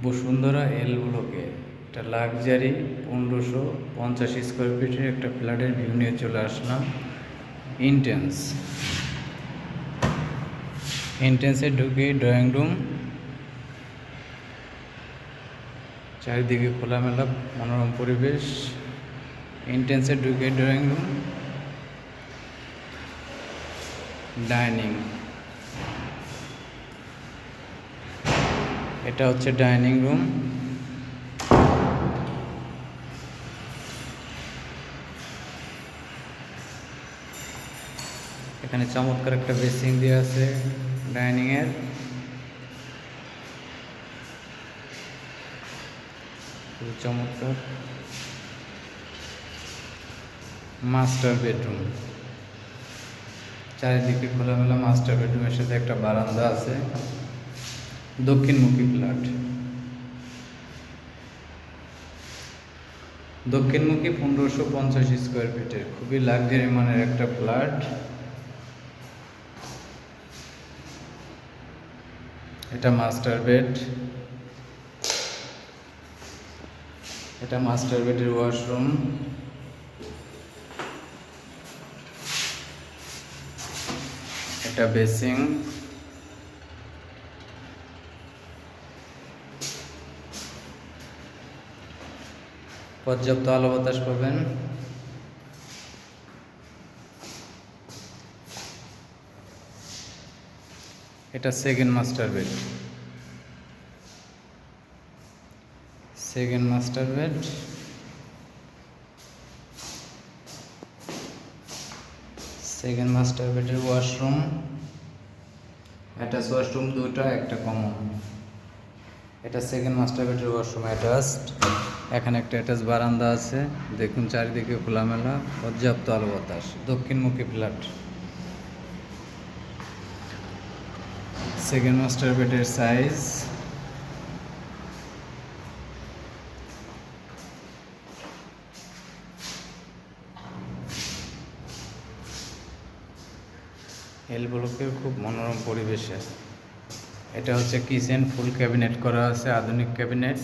বসুন্ধরা এল ব্লকে একটা luxury 1550 square ফিটের একটা ফ্ল্যাটের ভিউ নিয়ে চলে আসলাম। ইন্টেন্সে ঢুকে ড্রয়িং রুম, চারিদিকে খোলামেলা মনোরম পরিবেশ। ইন্টেন্সে ঢুকে ড্রয়িং রুম, ডাইনিং, এটা হচ্ছে ডাইনিং রুম। এখানে চমৎকার একটা বেসিং দেওয়া আছে ডাইনিং এর। খুব চমৎকার। মাস্টার বেডরুম, চারিদিকে খোলামেলা মাস্টার বেডরুমের সাথে একটা বারান্দা আছে। দক্ষিণমুখী ফ্ল্যাট, দক্ষিণমুখী 1550 স্কোয়ার ফিটের খুবই লাক্সারি মানের একটা ফ্ল্যাট। এটা মাস্টার বেড, এটা মাস্টার বেডের ওয়াশরুম। এটা বেসিং, পর্যাপ্ত আলো বাতাস পাবেন। এটা second master bed, second master bed. Second master বেডের ওয়াশরুম, অ্যাটাচ ওয়াশরুম দুটো, একটা কমন। এটা সেকেন্ড মাস্টার বেডের ওয়াশরুম অ্যাটাচড। এখানে একটা অ্যাটাচ বারান্দা আছে, দেখুন চারিদিকে খোলামেলা, পর্যাপ্ত আলো বাতাস। দক্ষিণমুখী ফ্ল্যাট। সেকেন্ড মাস্টার বেডের সাইজ, এল ব্লকের খুব মনোরম পরিবেশে। এটা হচ্ছে কিচেন, ফুল ক্যাবিনেট করা আছে, আধুনিক ক্যাবিনেট।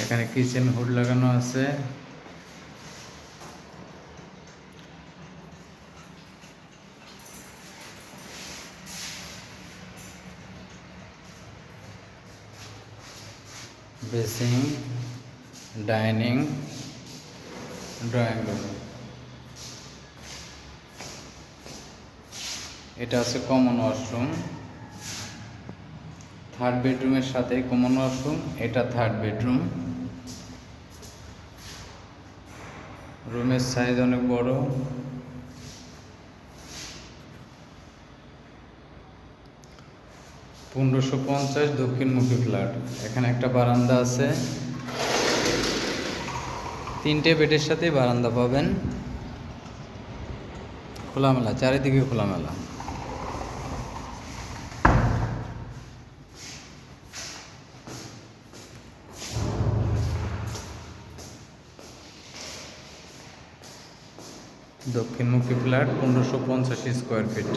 এখানে কিচেন হুড লাগানো আছে। Basin, dining, drawing room. এটা আছে কমন ওয়াশরুম, থার্ড বেডরুমের সাথে কমন ওয়াশরুম। এটা থার্ড বেডরুম। রুমের সাইজ অনেক বড়। দক্ষিণমুখী ফ্ল্যাট। এখানে একটা বারান্দা আছে, তিনটে বেডের সাথে বারান্দা পাবেন। খোলামেলা, চারিদিকে খোলামেলা। দক্ষিণমুখী ফ্ল্যাট 1550 স্কোয়ার ফিট।